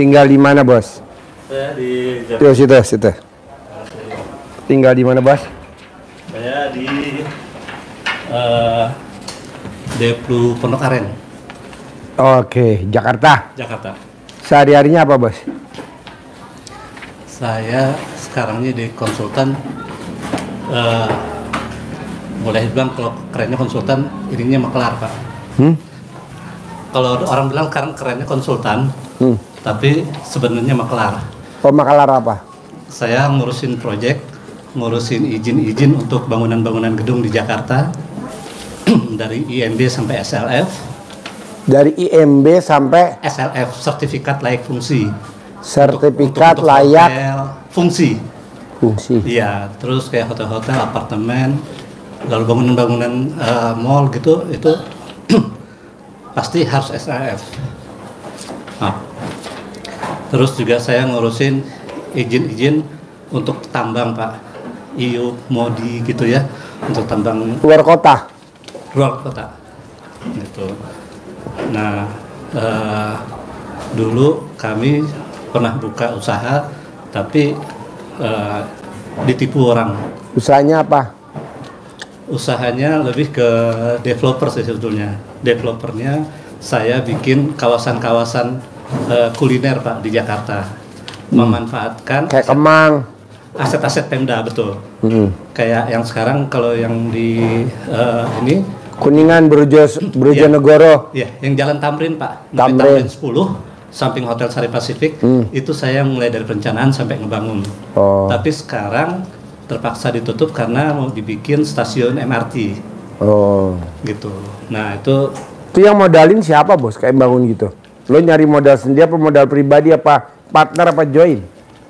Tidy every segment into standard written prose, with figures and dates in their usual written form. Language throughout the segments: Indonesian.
Tinggal di mana, Bos? Saya di Tuh, situ. Tinggal di mana, Bos? Saya di Deplu Pondok Aren, Oke, Jakarta. Jakarta. Sehari-harinya apa, Bos? Saya sekarang ini di konsultan, boleh dibilang kalau kerennya konsultan, ininya makelar, Pak. Kalau orang bilang sekarang kerennya konsultan, tapi sebenarnya makelar. Oh, makelar apa? Saya ngurusin proyek, ngurusin izin-izin untuk bangunan-bangunan gedung di Jakarta, dari IMB sampai SLF. Dari IMB sampai SLF, sertifikat layak fungsi. sertifikat Untuk layak hotel, fungsi. Iya, terus kayak hotel-hotel, apartemen, lalu bangunan-bangunan mall gitu, itu pasti harus SLF. Nah, terus juga saya ngurusin izin-izin untuk tambang, Pak. IU, MODI gitu ya, untuk tambang luar kota. luar kota. Gitu. Nah, dulu kami pernah buka usaha, tapi ditipu orang. Usahanya apa? Usahanya lebih ke developer sih sebetulnya. Developernya saya bikin kawasan-kawasan kuliner, Pak, di Jakarta. Memanfaatkan Kayak Kemang. aset-aset Pemda, betul. Kayak yang sekarang kalau yang di ini Kuningan, Brojonegoro. ya, yang Jalan Tamrin, Pak. Tamrin. 10, samping Hotel Sari Pasifik, itu saya mulai dari perencanaan sampai ngebangun. Oh. Tapi sekarang terpaksa ditutup karena mau dibikin stasiun MRT, Oh. gitu. Nah, itu Yang modalin siapa, Bos? Kayak bangun gitu. Lo nyari modal sendiri apa modal pribadi, apa partner, apa join?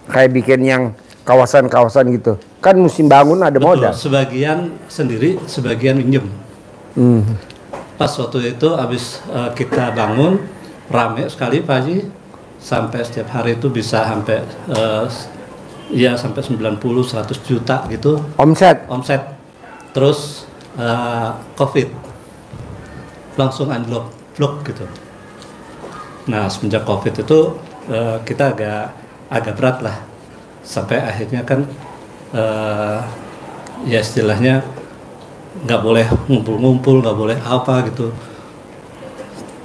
Kayak bikin yang kawasan-kawasan gitu. Kan musim bangun ada betul, modal. sebagian sendiri, sebagian minjem. Pas waktu itu habis kita bangun, rame sekali, Pak Haji. Sampai setiap hari itu bisa sampai ya sampai 90-100 juta gitu Omset. Terus COVID langsung unlock gitu. Nah, semenjak COVID itu kita agak berat lah, sampai akhirnya kan ya istilahnya nggak boleh ngumpul-ngumpul, nggak boleh apa gitu.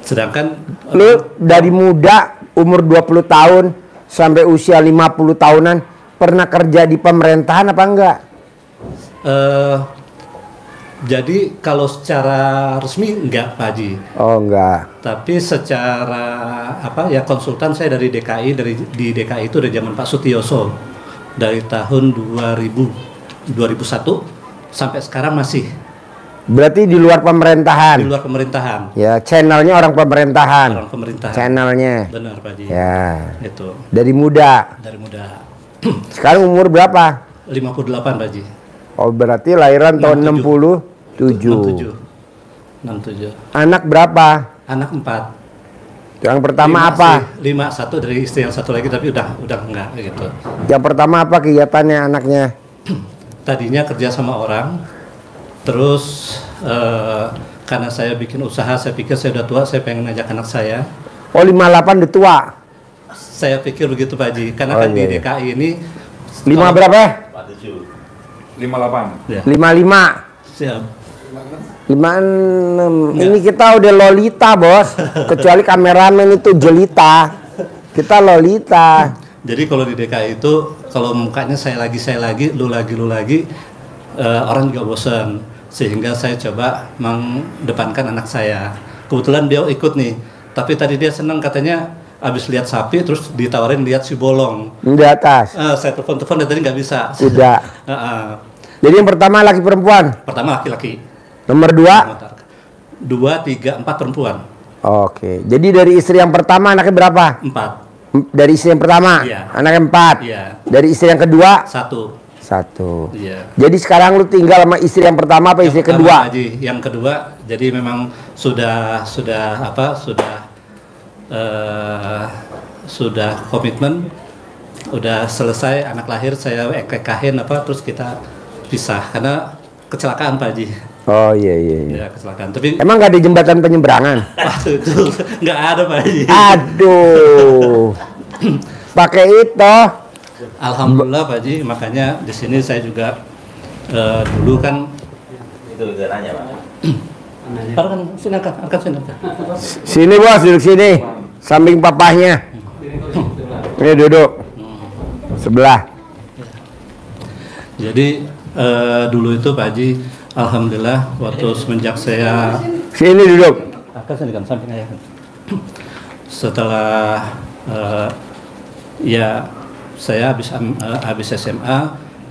Sedangkan Lu dari muda umur 20 tahun sampai usia 50 tahunan pernah kerja di pemerintahan apa enggak? jadi kalau secara resmi enggak, Pak Haji. Oh, enggak. Tapi secara apa ya, konsultan saya dari DKI, di DKI itu dari zaman Pak Sutioso, dari tahun 2001 sampai sekarang masih. Berarti di luar pemerintahan. Di luar pemerintahan. Ya, channelnya orang pemerintahan. Orang pemerintahan. Channelnya. Benar, Pak Haji. Ya. Itu. Dari muda. Dari muda. Sekarang umur berapa? 58, Pak Haji. Oh, berarti lahiran tahun 67. 67. Anak berapa? Anak 4. Yang pertama apa? 5, satu dari istri, yang satu lagi tapi udah enggak gitu. Yang pertama apa kegiatannya anaknya? Tadinya kerja sama orang, terus karena saya bikin usaha, saya pikir saya udah tua, saya pengen ngajak anak saya. Oh, 58 udah tua. Saya pikir begitu, Pak Haji, karena Oh, kan iya, di iya. DKI ini 5 berapa? 58. ya, 55. siap. 56. Ini kita udah Lolita, Bos. Kecuali kameramen itu Jelita. Kita Lolita. Jadi kalau di DKI itu kalau mukanya saya lagi, lu lagi, orang juga bosan. Sehingga saya coba mengedepankan anak saya. Kebetulan dia ikut nih. Tapi tadi dia senang, katanya habis lihat sapi terus ditawarin lihat si bolong. Di atas. Saya telepon dan tadi nggak bisa. Udah. Jadi yang pertama laki perempuan. Pertama laki-laki. Nomor 2. 2, 3, 4 perempuan. Oke. Jadi dari istri yang pertama anaknya berapa? 4. Dari istri yang pertama, Iya. anaknya 4. Iya. Dari istri yang kedua, 1. 1. Iya. Jadi sekarang lu tinggal sama istri yang pertama apa istri Yang pertama, kedua? Haji. Yang kedua, jadi memang sudah komitmen, udah selesai, anak lahir saya ekekahin terus kita pisah karena kecelakaan, Pak Haji. Oh, iya. Ya, kecelakaan. Tapi Emang gak ada jembatan penyeberangan? waktu itu nggak ada, Pak Haji. Aduh. Pakai itu. Alhamdulillah Pak Haji, makanya di sini saya juga dulu kan Itu nanya Pak. kan sini angkat sini. Sini bos, duduk sini. Samping papahnya. Ini duduk. Sebelah. Jadi dulu itu Pak Haji, alhamdulillah waktu semenjak saya Sini duduk. angkat sini kan samping ayah kan. Setelah ya saya habis SMA,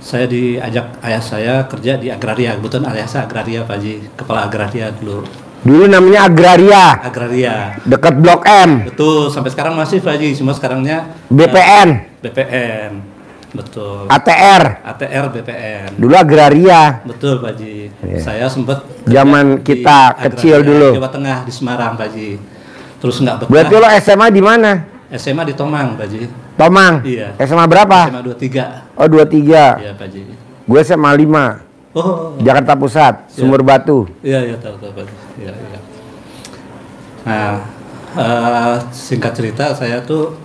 saya diajak ayah saya kerja di agraria, kebetulan ayah saya agraria Pak Haji, kepala agraria dulu. Dulu namanya Agraria. Agraria. Dekat Blok M. Betul, sampai sekarang masih Pak Haji, cuma sekarangnya BPN. BPN. Betul. ATR. ATR BPN. Dulu Agraria. Betul Pak Haji. Iya. Saya sempat Zaman kerja di kita kecil Agraria, dulu. Jawa Tengah di Semarang Pak Haji. Terus nggak betah. Berarti lo SMA di mana? SMA di Tomang Pak Haji. Tomang. Iya. SMA berapa? SMA 23. Oh 23. Iya Pak Haji. Gue SMA 5. Oh. Jakarta Pusat, Sumber Batu. Iya tahu Pak Haji. Iya. Nah, singkat cerita saya tuh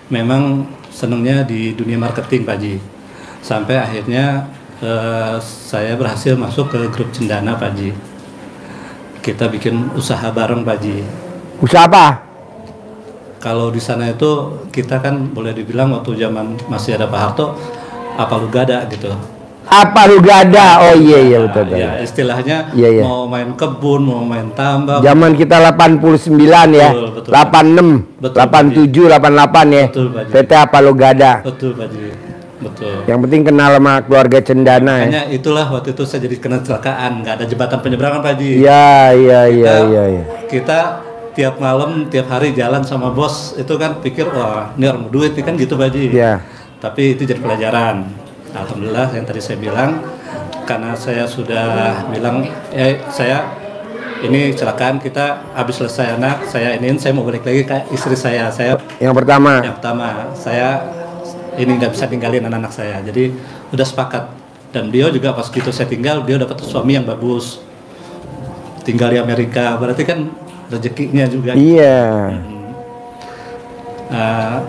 memang senangnya di dunia marketing Pak Haji. Sampai akhirnya saya berhasil masuk ke grup Cendana Pak Haji. Kita bikin usaha bareng Pak Haji. Usaha apa? Kalau di sana itu kita kan boleh dibilang waktu zaman masih ada Pak Harto, apa lu gada gitu. Apa lu gak ada? Oh iya betul. Ya istilahnya Iya. mau main kebun, mau main tambak. Zaman kita 89 ya. Betul. 86, Betul, 87, 88 ya. Betul, Pak Haji. PT apa lu gak ada? Betul Pak Haji. Betul. Yang penting kenal sama keluarga Cendana ya. Makanya itulah waktu itu saya jadi kena kecelakaan, nggak ada jembatan penyeberangan Pak Haji. Iya. Kita tiap malam, tiap hari jalan sama bos itu kan pikir wah ini orang duit ini kan gitu Pak Haji. Iya. Tapi itu jadi pelajaran. Alhamdulillah yang tadi saya bilang, karena saya sudah bilang saya ini kecelakaan, kita habis selesai anak saya saya mau balik lagi ke istri saya Yang pertama. saya ini nggak bisa tinggalin anak-anak saya, jadi udah sepakat. Dan beliau juga pas gitu saya tinggal, beliau dapat suami yang bagus, tinggal di Amerika, berarti kan rezekinya juga. Iya. Uh,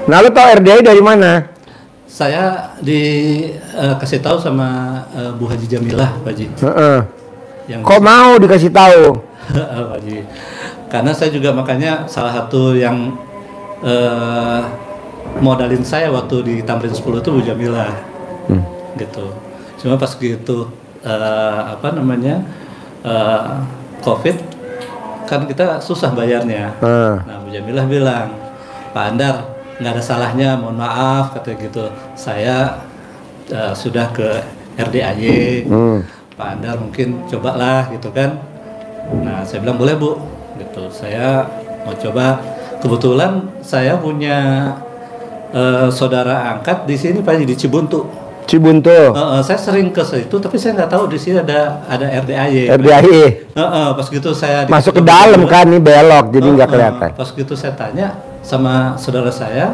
Nah lu tau RDI dari mana? saya dikasih tahu sama Bu Haji Jamilah Pak Haji. Heeh. Yang Kok mau dikasih tahu? Pak Haji. Karena saya juga makanya salah satu yang modalin saya waktu di Tamrin 10 itu Bu Jamilah. Gitu. Cuma pas gitu COVID kan kita susah bayarnya. Nah Bu Jamilah bilang, Pak Andar nggak ada salahnya, mohon maaf kata gitu. Saya sudah ke RDAY, Pak Andar mungkin cobalah gitu kan. Nah saya bilang boleh Bu, gitu. Saya mau coba. Kebetulan saya punya saudara angkat di sini Pak di Cibuntu. Saya sering ke situ, tapi saya nggak tahu di sini ada RDAY. Pas gitu saya masuk ke dalam kan, ini belok jadi nggak kelihatan. Pas gitu saya tanya sama saudara saya,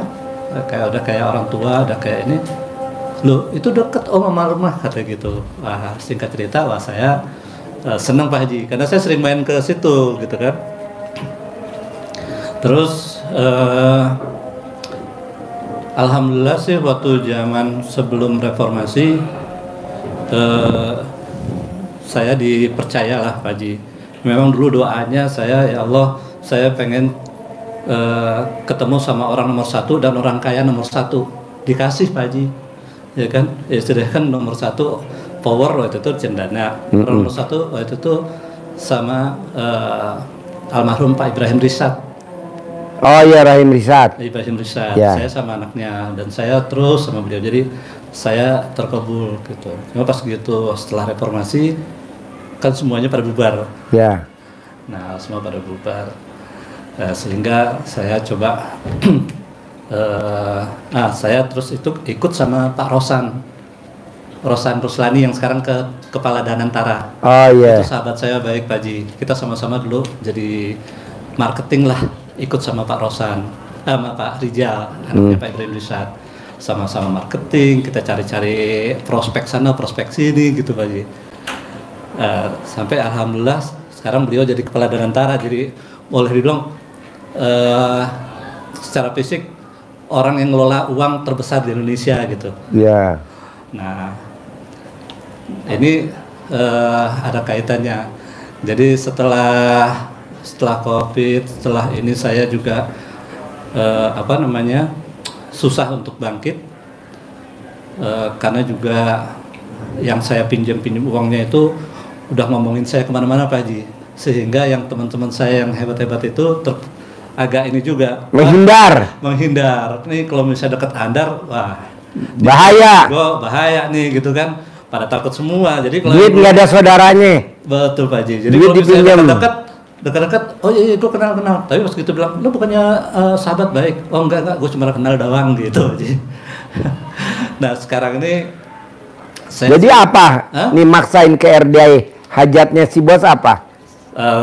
udah kayak orang tua, udah kayak ini, loh itu deket sama rumah kata gitu. Wah singkat cerita, wah saya senang Pak Haji, karena saya sering main ke situ gitu kan. Terus alhamdulillah sih waktu zaman sebelum reformasi saya dipercayalah Pak Haji. Memang dulu doanya saya, ya Allah saya pengen ketemu sama orang nomor 1 dan orang kaya nomor 1, dikasih Pak Haji, ya kan? Ya sudah kan nomor 1 power waktu itu Cendana, orang nomor 1 waktu itu sama almarhum Pak Ibrahim Risat. Oh iya Rahim Risat. Ibrahim Risat, Ya. saya sama anaknya dan saya terus sama beliau, jadi saya terkabul gitu. Cuma pas gitu setelah reformasi kan semuanya pada bubar. Ya. Nah semua pada bubar. Sehingga saya coba saya terus itu ikut sama Pak Rosan Ruslani yang sekarang kepala Danantara. Oh iya. Itu sahabat saya baik Pak Haji. Kita sama-sama dulu jadi marketing lah, ikut sama Pak Rosan, sama Pak Rijal, anaknya Pak Ibrahim Risat. Sama-sama marketing, kita cari-cari prospek sana, prospek sini gitu Pak Haji. Sampai alhamdulillah sekarang beliau jadi kepala Danantara, jadi boleh dibilang secara fisik orang yang ngelola uang terbesar di Indonesia gitu. Ya. Nah, ini ada kaitannya. Jadi setelah COVID, setelah ini saya juga susah untuk bangkit karena juga yang saya pinjam uangnya itu udah ngomongin saya kemana-mana Pak Haji, sehingga yang teman-teman saya yang hebat-hebat itu agak ini juga menghindar. Nih kalau misalnya dekat Andar, wah bahaya nih gitu kan, pada takut semua. Jadi kalau duit nggak ada saudaranya. Betul Pak Haji. Jadi duit kalau misalnya dekat-dekat, oh iya gue kenal. Tapi pas gitu bilang, lu bukannya sahabat baik? Oh enggak, gue cuma kenal doang gitu. Nah sekarang ini jadi apa? Nih maksain ke RDI, hajatnya si bos apa?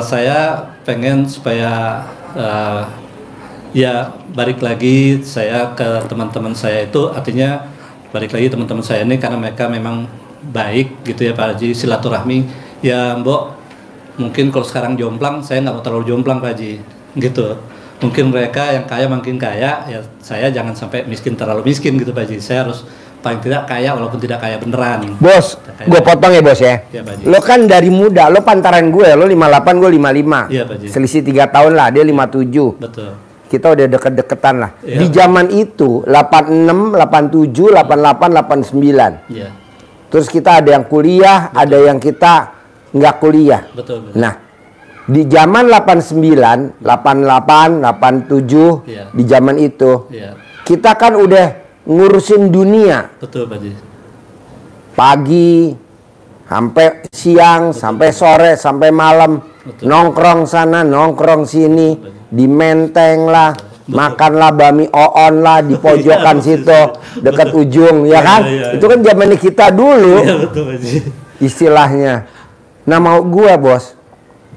Saya pengen supaya ya balik lagi saya ke teman-teman saya itu, artinya balik lagi teman-teman saya ini karena mereka memang baik gitu ya Pak Haji, silaturahmi ya Mbok. Mungkin kalau sekarang jomplang, saya nggak mau terlalu jomplang Pak Haji gitu. Mungkin mereka yang kaya makin kaya, ya saya jangan sampai miskin terlalu miskin gitu Pak Haji. Saya harus paling tidak kaya walaupun tidak kaya beneran. Bos, gue potong ya bos ya. Ya Pak Haji. Lo kan dari muda, lo pantaran gue, lo 58, gue 55. Iya Pak Haji. Selisih 3 tahun lah, dia 57. Betul. Kita udah deket-deketan lah. Ya. Di zaman itu 86, 87, 88, 89. Iya. Terus kita ada yang kuliah, ada yang kita nggak kuliah. Betul. Nah, di zaman 89, 88, 87, Iya. di zaman itu, Iya. kita kan udah ngurusin dunia. Betul Pak Haji. Pagi, sampai siang, sampai sore, sampai malam. Betul. Nongkrong sana, nongkrong sini, di Menteng lah. Makanlah bami oon lah di pojokan situ, dekat ujung, ya kan? Iya. Itu kan zamannya kita dulu. Iya betul Pak Haji. Istilahnya. Nah mau gue bos,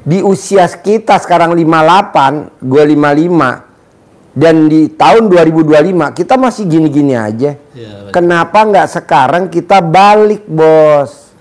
di usia kita sekarang 58, gue 55, dan di tahun 2025 kita masih gini-gini aja. Ya, kenapa nggak sekarang kita balik bos?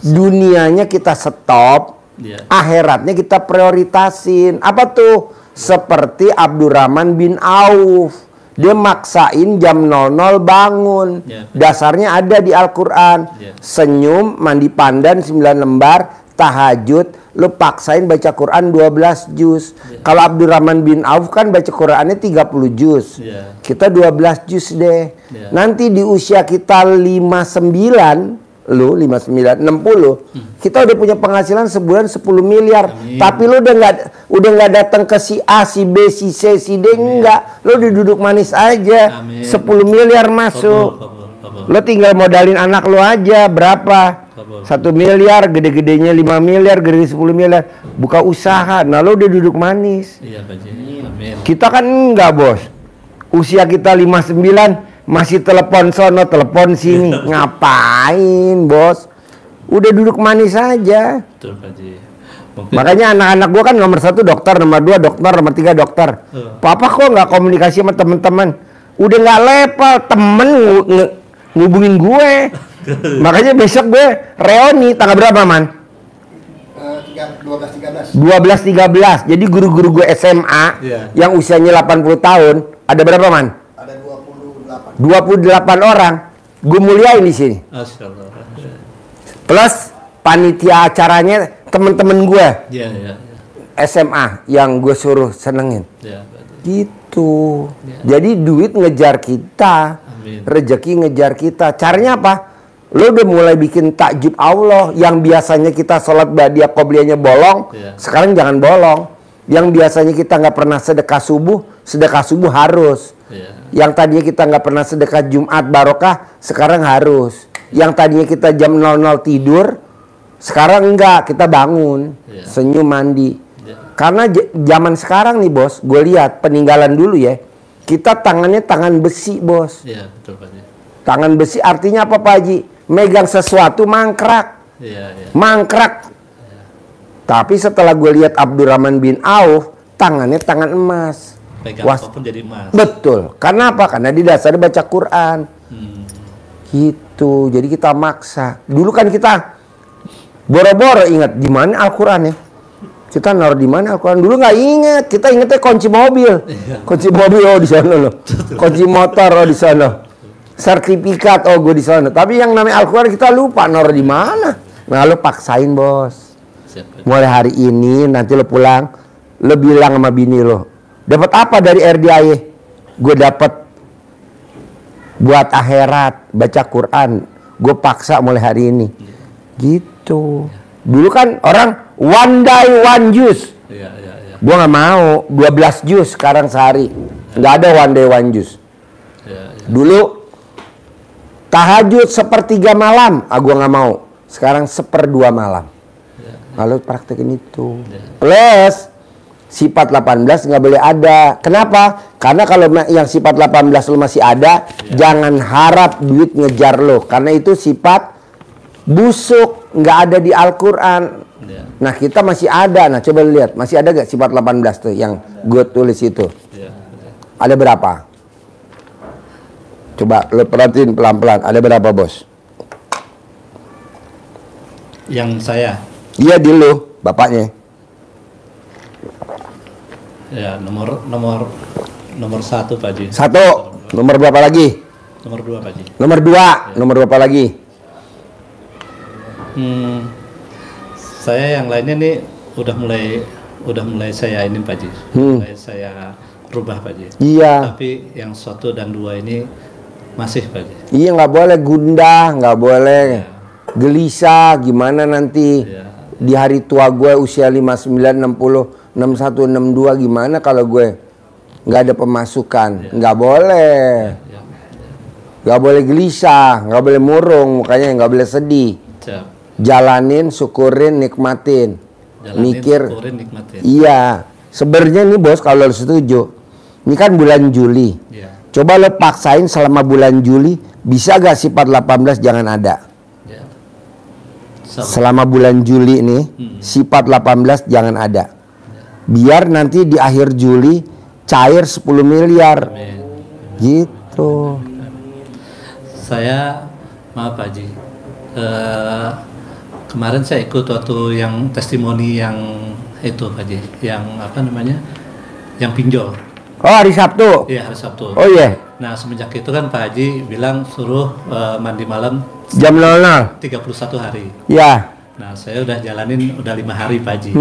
Dunianya kita stop, ya. Akhiratnya kita prioritasin. Apa tuh? Seperti Abdurrahman bin Auf. Dia maksain jam 00 bangun. Ya. Dasarnya ada di Al-Quran. Ya. Senyum, mandi pandan 9 lembar, tahajud, lu paksain baca Quran 12 juz. Ya. Kalau Abdurrahman bin Auf kan baca Qurannya 30 juz. Ya. Kita 12 juz deh. Ya. Nanti di usia kita 59, lu 59, 60, kita udah punya penghasilan sebulan 10 miliar. Amin. Tapi lu udah nggak datang ke si A, si B, si C, si D, enggak. Lu udah duduk manis aja. Amin. 10 miliar masuk. Kabul. Lo tinggal modalin anak lo aja berapa? 1 miliar, gede-gedenya 5 miliar, gede 10 miliar. Buka usaha, nah lo udah duduk manis. Iya Pak Haji. Amin. Kita kan enggak bos. Usia kita 59 masih telepon sono, telepon sini. Ngapain bos? Udah duduk manis aja. Betul Pak Haji. Mungkin Makanya anak-anak gua kan nomor 1 dokter, nomor 2 dokter, nomor 3 dokter. Papa kok nggak komunikasi sama teman-teman? Udah nggak level, temen ngubungin gue. Makanya besok gue reuni tanggal berapa man? 12-13. Jadi guru-guru gue SMA yang usianya 80 tahun ada berapa man? Ada 28 orang. Gue muliain di sini. Masyaallah. Plus panitia acaranya temen-temen gue Iya. SMA yang gue suruh senengin. Iya Pak Haji. Gitu. Jadi duit ngejar kita, Amin. rezeki ngejar kita. Caranya apa? Lo udah mulai bikin takjub Allah. Yang biasanya kita sholat badiah qobliyahnya bolong, sekarang jangan bolong. Yang biasanya kita nggak pernah sedekah subuh harus. Yang tadinya kita nggak pernah sedekah Jumat barokah, sekarang harus. Yang tadinya kita jam 00 tidur, sekarang enggak, kita bangun, senyum, mandi. Karena zaman sekarang nih bos, gue lihat peninggalan dulu ya, kita tangannya tangan besi bos. Iya betul Pak Haji. Tangan besi artinya apa Pak Haji? Megang sesuatu mangkrak. Iya. Mangkrak. Tapi setelah gue lihat Abdurrahman bin Auf, tangannya tangan emas. Pegang apapun jadi emas. Betul. Karena apa? Karena di dasarnya baca Quran. Gitu. Jadi kita maksa. Dulu kan kita boro-boro ingat di mana Al-Quran ya? Kita naruh di mana Al-Quran? Dulu nggak inget, kita ingetnya kunci mobil. Kunci mobil di sana loh. Kunci motor di sana. Sertifikat gue di sana. Tapi yang namanya Al-Quran kita lupa naruh di mana. Nah lo paksain bos. Mulai hari ini nanti lo pulang, lo bilang sama bini lo, dapat apa dari RDIY? Gue dapat buat akhirat, baca Quran. Gue paksa mulai hari ini. Gitu. Dulu kan orang one day one juice. Gue nggak mau 12 jus sekarang sehari. Nggak ada one day one juice. Dulu tahajud 1/3 malam, gue nggak mau. Sekarang 1/2 malam. Lalu praktekin itu. Plus sifat 18 nggak boleh ada. Kenapa? Karena kalau yang sifat 18 lo masih ada, jangan harap duit ngejar lo. Karena itu sifat busuk, nggak ada di Al-Quran. Nah kita masih ada. Nah coba lihat, masih ada gak sifat 18 tuh yang gue tulis itu? Ada berapa? Coba lo perhatiin pelan-pelan. Ada berapa bos? Yang saya? Iya di lo, bapaknya. Ya nomor 1 Pak Haji. 1. Nomor berapa lagi? Nomor 2 Pak Haji. Nomor 2. Nomor berapa lagi? Saya yang lainnya nih udah mulai saya ini Pak Haji. Mulai saya rubah Pak Haji. Iya. Tapi yang 1 dan 2 ini masih Pak Haji. Iya, nggak boleh gundah, nggak boleh gelisah. Gimana nanti di hari tua gue usia 59, 60, 61, 62 gimana kalau gue nggak ada pemasukan? Nggak boleh. Nggak boleh gelisah, nggak boleh murung, mukanya nggak boleh sedih. Jalanin, syukurin, nikmatin. Mikir. Syukurin, nikmatin. Iya. Sebenarnya nih bos, kalau lo setuju, ini kan bulan Juli. Coba lo paksain selama bulan Juli, bisa gak sifat 18 jangan ada? Selama bulan Juli nih, sifat 18 jangan ada. Biar nanti di akhir Juli cair 10 miliar. Gitu. Saya, maaf Pak Haji, kemarin saya ikut waktu yang testimoni yang itu Pak Haji, yang apa namanya, yang pinjol. Oh hari Sabtu? Iya hari Sabtu. Oh iya. Nah semenjak itu kan Pak Haji bilang suruh mandi malam jam 00. 31 hari. Ya. Nah saya udah jalanin udah 5 hari Pak Haji.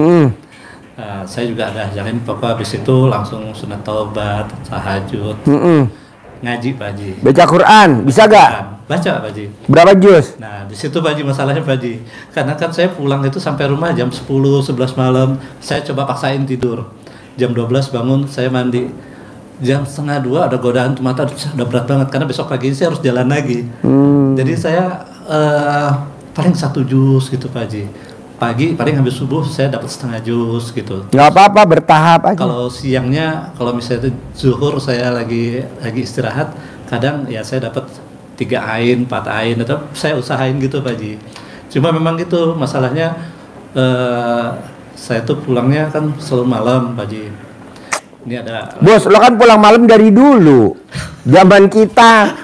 Saya juga udah jalanin, pokoknya habis itu langsung sunat taubat, tahajud, ngaji Pak Haji. Baca Quran, bisa gak? Baca Pak Haji. Berapa juz? Nah di situ Pak Haji masalahnya Pak Haji, karena kan saya pulang itu sampai rumah jam 10, 11 malam. Saya coba paksain tidur. Jam 12 bangun, saya mandi. Jam 1:30 ada godaan tuh mata, udah berat banget karena besok pagi saya harus jalan lagi. Jadi saya paling 1 jus gitu Pak Haji. Pagi paling habis subuh saya dapat setengah jus gitu. Nggak apa-apa, bertahap aja. Kalau siangnya, kalau misalnya itu zuhur saya lagi istirahat, kadang ya saya dapat 3 ain, 4 ain, atau saya usahain gitu Pak Haji. Cuma memang gitu masalahnya, saya tuh pulangnya kan selalu malam Pak Haji. Ini ada. Bos, lo kan pulang malam dari dulu. Zaman kita.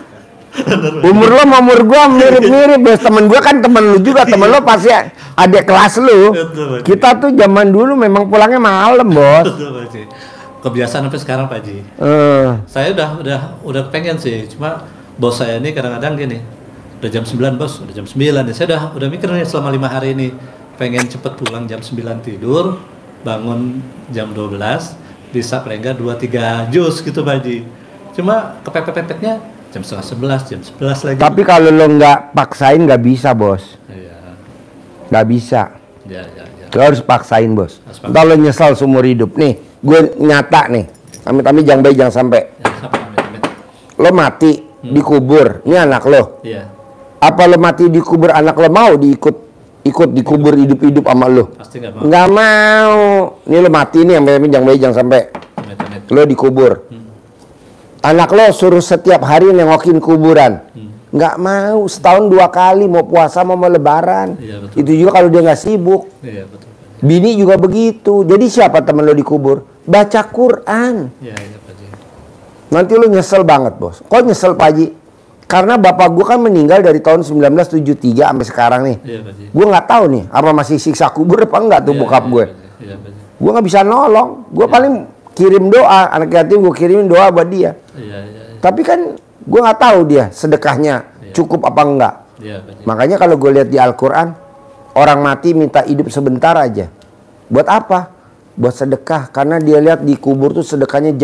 Umur lo sama umur gua mirip-mirip, bos. Temen gua kan temen lu juga, temen lo pasti adik kelas lu. Kita tuh zaman dulu memang pulangnya malam, bos. Kebiasaan sampai sekarang Pak Haji. Saya udah pengen sih, cuma bos saya ini kadang-kadang gini, udah jam 9 bos, udah jam 9 ya. Saya udah mikir nih selama 5 hari ini, pengen cepet pulang jam 9 tidur, bangun jam 12, bisa paling enggak 2-3 jus gitu Pak Haji. Cuma kepepet-pepetnya jam 10:30, jam 11 lagi. Tapi kalau lo nggak paksain nggak bisa bos. Nggak bisa. Lo harus paksain bos. Ntar lo nyesal seumur hidup. Nih, gue nyata nih. Amit-amit jangan baik, jangan sampai. Lo mati dikubur. Ini anak lo. Apa lo mati dikubur anak lo mau ikut dikubur hidup-hidup sama lo? Pasti nggak mau. Nggak mau. Ini lo mati nih, jangan baik, jangan sampai. Lo dikubur. Anak lo suruh setiap hari nengokin kuburan. Nggak mau, setahun 2 kali, mau puasa mau lebaran. Itu juga kalau dia nggak sibuk. Bini juga begitu. Jadi siapa temen lo dikubur? Baca Quran. Nanti lo nyesel banget bos. Kok nyesel Pak Haji? Karena bapak gue kan meninggal dari tahun 1973 sampai sekarang nih. Gue nggak tahu nih apa masih siksa kubur apa enggak tuh bokap gue. Iya, Pak Haji. Gue nggak bisa nolong. Gue paling kirim doa, anak yatim gue kirimin doa buat dia. Iya, iya, iya. Tapi kan gue nggak tahu dia sedekahnya cukup apa enggak. Iya, Pak Haji. Makanya kalau gue lihat di Al-Quran, orang mati minta hidup sebentar aja. Buat apa? Buat sedekah. Karena dia lihat di kubur tuh sedekahnya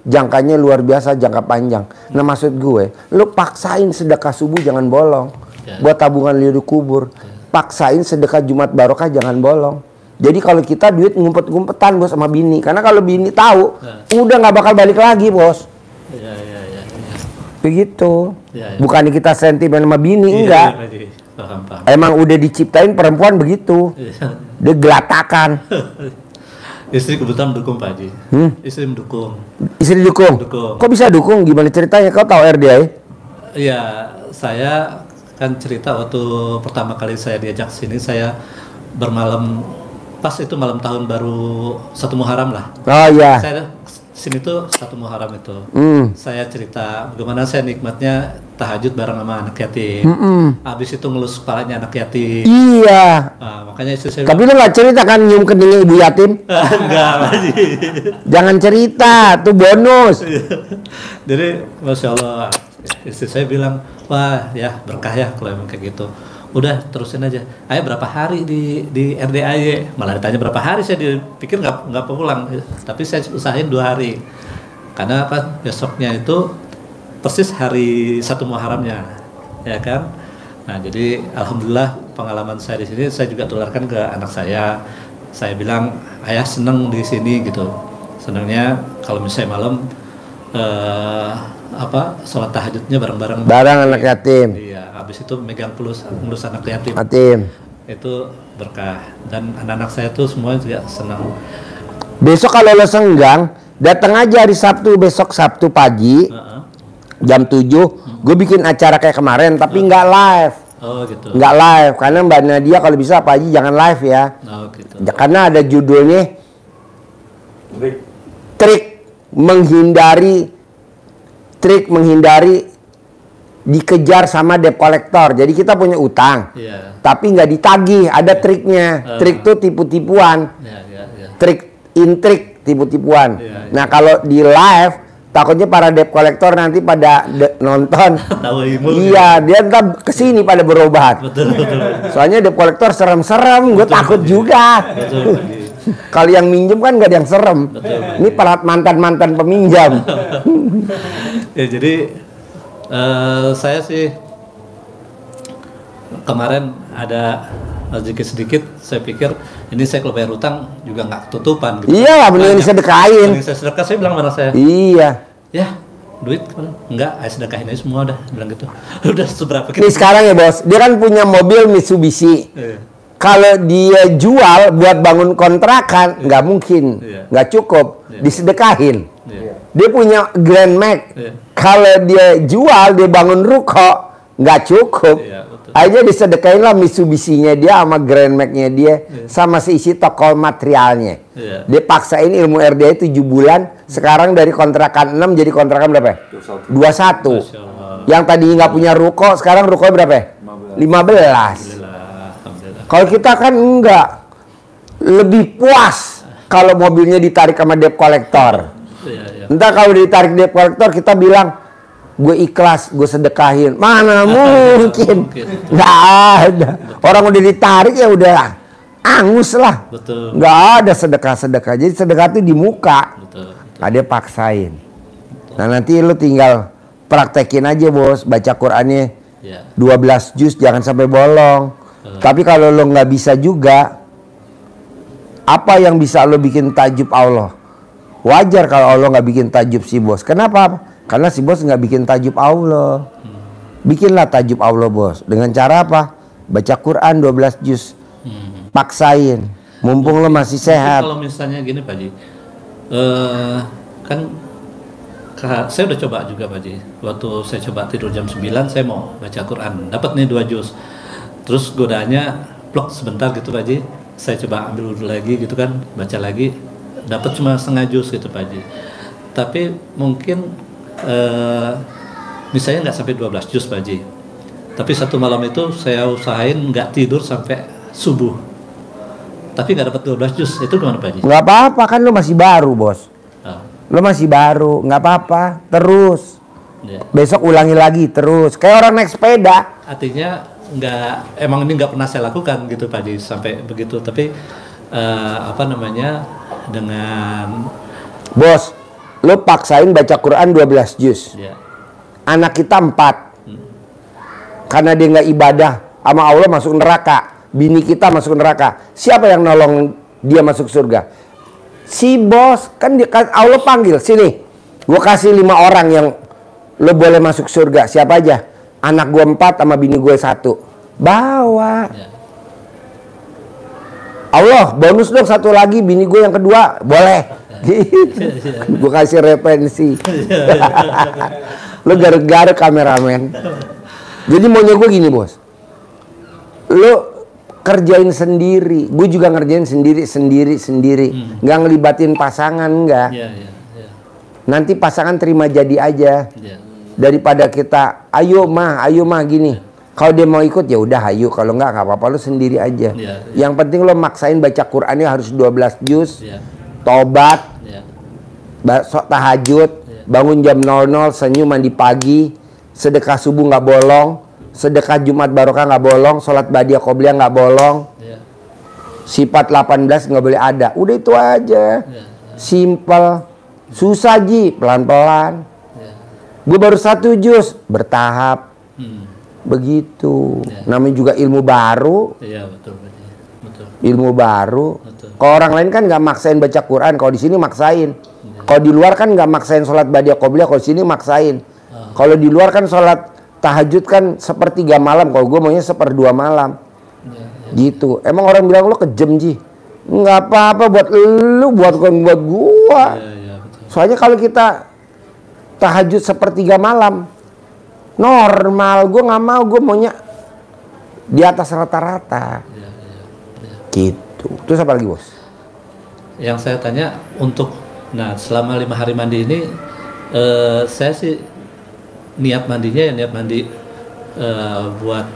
jangkanya luar biasa, jangka panjang. Nah maksud gue, lu paksain sedekah subuh jangan bolong. Buat tabungan lu di kubur. Paksain sedekah Jumat Barokah jangan bolong. Jadi kalau kita duit ngumpet-ngumpetan bos sama bini. Karena kalau bini tahu, udah nggak bakal balik lagi bos. Iya, iya, iya. Begitu. Ya, ya. Bukannya kita sentimen sama bini, enggak. Iya, paham, paham. Emang udah diciptain perempuan begitu. Iya. Dia gelatakan. Istri kebetulan mendukung Pak Haji. Istri mendukung. Istri dukung? Dukung. Kok bisa dukung? Gimana ceritanya? Kau tahu RDI? Iya, saya kan cerita waktu pertama kali saya diajak sini, saya bermalam, pas itu malam tahun baru 1 Muharram lah. Oh iya. Saya sini tuh 1 Muharram itu. Saya cerita bagaimana saya nikmatnya tahajud bareng sama anak yatim. Habis itu ngelus kepalanya anak yatim. Iya. Nah, makanya istri saya Tapi lu nggak cerita kan nyium keningnya ibu yatim? enggak lagi. Jangan cerita, tuh bonus. Jadi Masya Allah, istri saya bilang, wah ya berkah ya kalau emang kayak gitu. Udah terusin aja. Ayo berapa hari di RDAY? Malah ditanya berapa hari, saya dipikir nggak pulang. Tapi saya usahain 2 hari. Karena apa? Besoknya itu persis hari 1 Muharramnya, ya kan? Nah jadi alhamdulillah pengalaman saya di sini saya juga tularkan ke anak saya. Saya bilang ayah seneng di sini gitu. Senangnya kalau misalnya malam sholat tahajudnya bareng-bareng. Barang anak yatim. Iya, habis itu megang ngelus anak yatim. Yatim. Itu berkah dan anak-anak saya tuh semuanya juga senang. Besok kalau lo senggang, datang aja hari Sabtu, besok Sabtu pagi. Jam 7, gue bikin acara kayak kemarin, tapi nggak live. Oh gitu. Nggak live, karena Mbak Nadia kalau bisa Pak Haji jangan live ya. Oh gitu. Karena ada judulnya trik menghindari dikejar sama debt collector. Jadi kita punya utang, tapi nggak ditagih. Ada triknya. Trik tuh tipu-tipuan. Trik intrik tipu-tipuan. Nah kalau di live takutnya para debt collector nanti pada nonton. Iya, dia ntar kesini pada berobat. Betul. Soalnya debt collector serem-serem, gue takut juga. Kalau yang minjem kan nggak ada yang serem. Ini para mantan-mantan peminjam. Ya jadi saya sih kemarin ada rezeki sedikit, saya pikir ini saya kalau bayar utang juga nggak ketutupan gitu. Iya, mending sedekahin. Mending saya sedekah, saya bilang sama saya. Iya. Ya, duit enggak, saya sedekahin aja semua udah, bilang gitu. Udah seberapa Ini sekarang ya bos, dia kan punya mobil Mitsubishi. Kalau dia jual buat bangun kontrakan, nggak mungkin, nggak cukup, disedekahin. Dia punya Grand Max. Kalau dia jual, dia bangun ruko, nggak cukup. Aja disedekain lah Mitsubishi-nya dia sama Grand Max-nya dia, sama seisi toko materialnya. Dia paksain ilmu RDA 7 bulan, sekarang dari kontrakan 6 jadi kontrakan berapa? 21. Yang tadi nggak punya ruko, sekarang rukonya berapa? 15. Kalau kita kan enggak, lebih puas kalau mobilnya ditarik sama debt collector. Entah kalau ditarik debt collector kita bilang gue ikhlas, gue sedekahin. Mana mungkin? Nggak ada. Orang udah ditarik ya udah angus lah. Nggak ada sedekah-sedekah. Jadi sedekah itu di muka. Nggak dia paksain. Nah nanti lu tinggal praktekin aja bos, baca Qurannya 12 juz, jangan sampai bolong. Tapi kalau lo nggak bisa juga, apa yang bisa lo bikin tajub Allah? Wajar kalau Allah nggak bikin tajub si bos. Kenapa? Karena si bos nggak bikin tajub Allah. Bikinlah tajub Allah bos. Dengan cara apa? Baca Quran 12 juz. Paksain. Mumpung lo masih sehat. Kalau misalnya gini Pak Haji, kan saya udah coba juga Pak Haji. Waktu saya coba tidur jam 9, saya mau baca Quran. Dapat nih 2 juz. Terus godaannya blok sebentar gitu Pak Haji. Saya coba ambil wudhu lagi gitu kan, baca lagi. Dapat cuma setengah juz gitu Pak Haji. Tapi mungkin misalnya nggak sampai 12 juz Pak Haji. Tapi satu malam itu saya usahain nggak tidur sampai subuh. tapi nggak dapat 12 juz, itu gimana Pak Haji? Nggak apa-apa, kan lu masih baru, bos. Oh, Lu masih baru, nggak apa-apa. Terus. ya. Besok ulangi lagi terus. Kayak orang naik sepeda. Artinya emang ini nggak pernah saya lakukan gitu Pak Haji sampai begitu. Tapi apa namanya dengan Bos, lu paksain baca Quran 12 juz. ya, Anak kita 4. Karena dia nggak ibadah sama Allah masuk neraka. Bini kita masuk neraka. Siapa yang nolong dia masuk surga? Si bos. Kan Allah panggil, sini. Gue kasih 5 orang yang lo boleh masuk surga. Siapa aja? Anak gue 4 sama bini gue 1. Bawa. ya. Allah, bonus dong 1 lagi, bini gue yang kedua. Boleh. Gitu. Gue kasih referensi. Lo gara-gara kameramen. Jadi maunya gue gini, bos. Lo kerjain sendiri. Gue juga ngerjain sendiri. Nggak ngelibatin pasangan, nggak. Ya, ya, ya. Nanti pasangan terima jadi aja. Ya. Daripada kita, ayo mah gini. Kalau dia mau ikut ya udah ayo. Kalau nggak apa-apa, lo sendiri aja. Ya, ya. Yang penting lo maksain baca Qurannya harus 12 juz. Ya. Tobat. Ya. Tahajud, bangun jam 00, senyum mandi pagi, sedekah subuh nggak bolong, sedekah Jumat barokah nggak bolong, sholat badiah qobliyah nggak bolong, Ya. sifat 18 nggak boleh ada. Udah itu aja, Ya. simple, susah Ji, pelan-pelan. Ya. Gue baru 1 juz, bertahap, Hmm. begitu. Ya. Namanya juga ilmu baru, Iya betul Pak Haji. Betul. ilmu baru. Betul. Kalau orang lain kan nggak maksain baca Quran, kalau di sini maksain. Kalau di luar kan nggak maksain sholat badiah qobliyah, kalau di sini maksain. Kalau di luar kan sholat tahajud kan 1/3 malam, kalau gue maunya 1/2 malam. Ya, ya. Gitu. Emang orang bilang lo kejem Ji. Nggak apa-apa buat lu, bukan buat gua. Ya, ya, betul. Soalnya kalau kita tahajud 1/3 malam, normal. Gue nggak mau, gue maunya di atas rata-rata. Ya, ya, ya. Gitu. Terus apa lagi, bos? Yang saya tanya selama 5 hari mandi ini saya sih niat mandinya niat mandi buat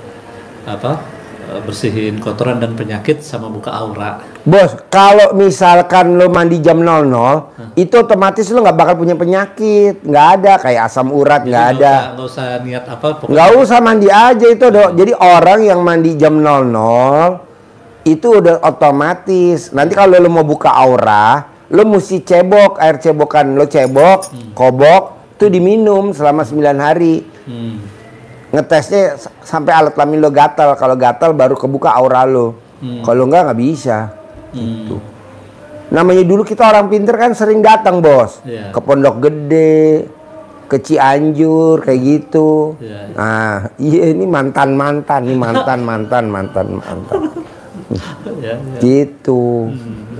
bersihin kotoran dan penyakit sama buka aura. Bos, kalau misalkan lo mandi jam 00, itu otomatis lo nggak bakal punya penyakit. Nggak ada, kayak asam urat, nggak ada. Nggak usah niat apa. Pokoknya Nggak usah mandi aja itu, dok. Jadi orang yang mandi jam 00, itu udah otomatis. Nanti kalau lo mau buka aura, lo mesti cebok, air cebokan lo cebok, kobok, itu diminum selama 9 hari. Ngetesnya sampai alat kelamin lo gatal. Kalau gatal baru kebuka aura lo. Kalau nggak bisa. Gitu. Namanya dulu kita orang pinter kan sering datang, bos. Iya. Ke Pondok Gede, ke Cianjur, kayak gitu. Iya. Nah, iya ini mantan. ya, ya. Gitu.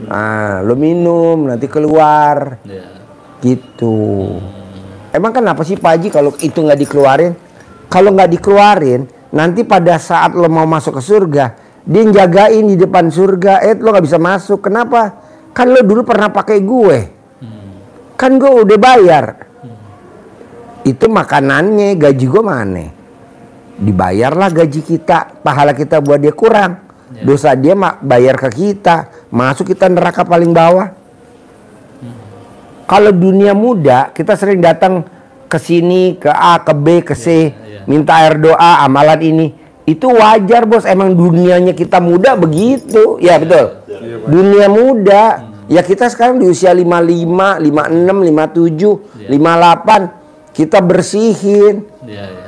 Nah, lo minum nanti keluar. Ya. Gitu. Emang kenapa sih Pak Haji kalau itu nggak dikeluarin? Kalau nggak dikeluarin, nanti pada saat lo mau masuk ke surga, dia jagain di depan surga. Lo nggak bisa masuk. Kenapa? Kan lo dulu pernah pakai gue. Kan gue udah bayar. Itu makanannya, gaji gue mana? Dibayarlah gaji kita, pahala kita buat dia kurang. Dosa dia bayar ke kita, masuk kita neraka paling bawah. Kalau dunia muda, kita sering datang ke sini, ke A, ke B, ke C, minta air doa, amalan ini. Itu wajar, bos. Emang dunianya kita muda begitu. Ya, betul. Dunia muda. Ya kita sekarang di usia 55, 56, 57, 58. Kita bersihin.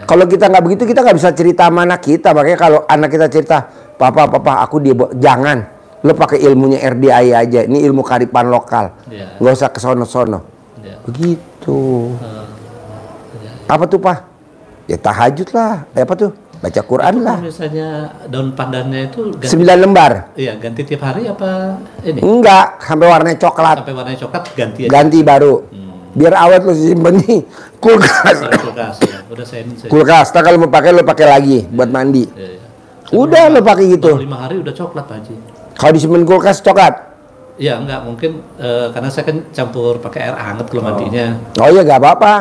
Kalau kita nggak begitu, kita nggak bisa cerita sama anak kita. Makanya kalau anak kita cerita, Papa, aku jangan. Lo pakai ilmunya RDI aja. Ini ilmu kearifan lokal. Nggak usah ke sono-sono. Begitu. Apa tuh, Pak? Ya tahajud lah. Apa tuh? Baca Quran lah. Misalnya daun pandannya itu 9 lembar. Iya, ganti tiap hari apa ini? Enggak, sampai warnanya coklat. Sampai warnanya coklat ganti aja. Ganti baru. Biar awet lo simpen nih. Kulkas. Kulkas ya. Udah saya Kulkas. Nah, kalau mau pakai lo pakai lagi buat mandi. Ya. Udah lo pakai gitu. 5 hari udah coklat Pak Haji. Kalau disimpan kulkas coklat. Iya, enggak mungkin karena saya kan campur pakai air hangat kalau mandinya. Oh iya, gak apa-apa.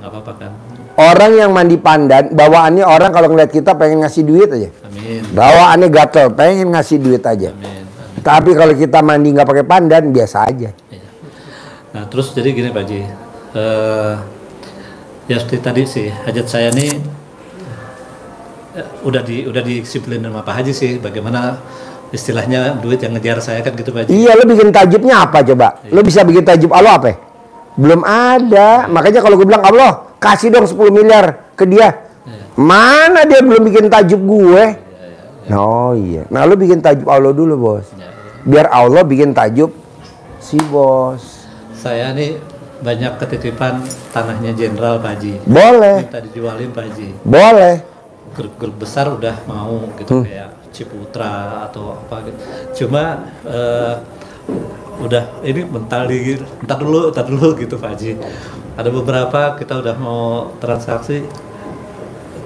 Enggak apa-apa kan. Orang yang mandi pandan, bawaannya orang kalau ngeliat kita pengen ngasih duit aja. Amin. Bawaannya gatel, pengen ngasih duit aja. Amin. Tapi kalau kita mandi nggak pakai pandan biasa aja. Iya. Nah terus jadi gini Pak Haji, ya seperti tadi sih hajat saya nih udah disiplin sama Pak Haji sih, bagaimana istilahnya duit yang ngejar saya kan gitu Pak Haji. Iya, lo bikin tajubnya apa coba? Iya. Lo bisa bikin tajub Allah apa? Belum ada. Makanya kalau gue bilang Allah kasih dong 10 miliar ke dia. Iya. Mana dia belum bikin tajub gue? Oh iya. Nah lo bikin tajub Allah dulu bos. Iya. Biar Allah bikin tajub si bos. Saya nih banyak ketitipan tanahnya Jenderal Pak Haji. Boleh. Minta dijualin Pak Haji. Boleh. Grup besar udah mau gitu kayak Ciputra atau apa gitu. Cuma udah ini mental ntar dulu gitu Pak Haji. Ada beberapa kita udah mau transaksi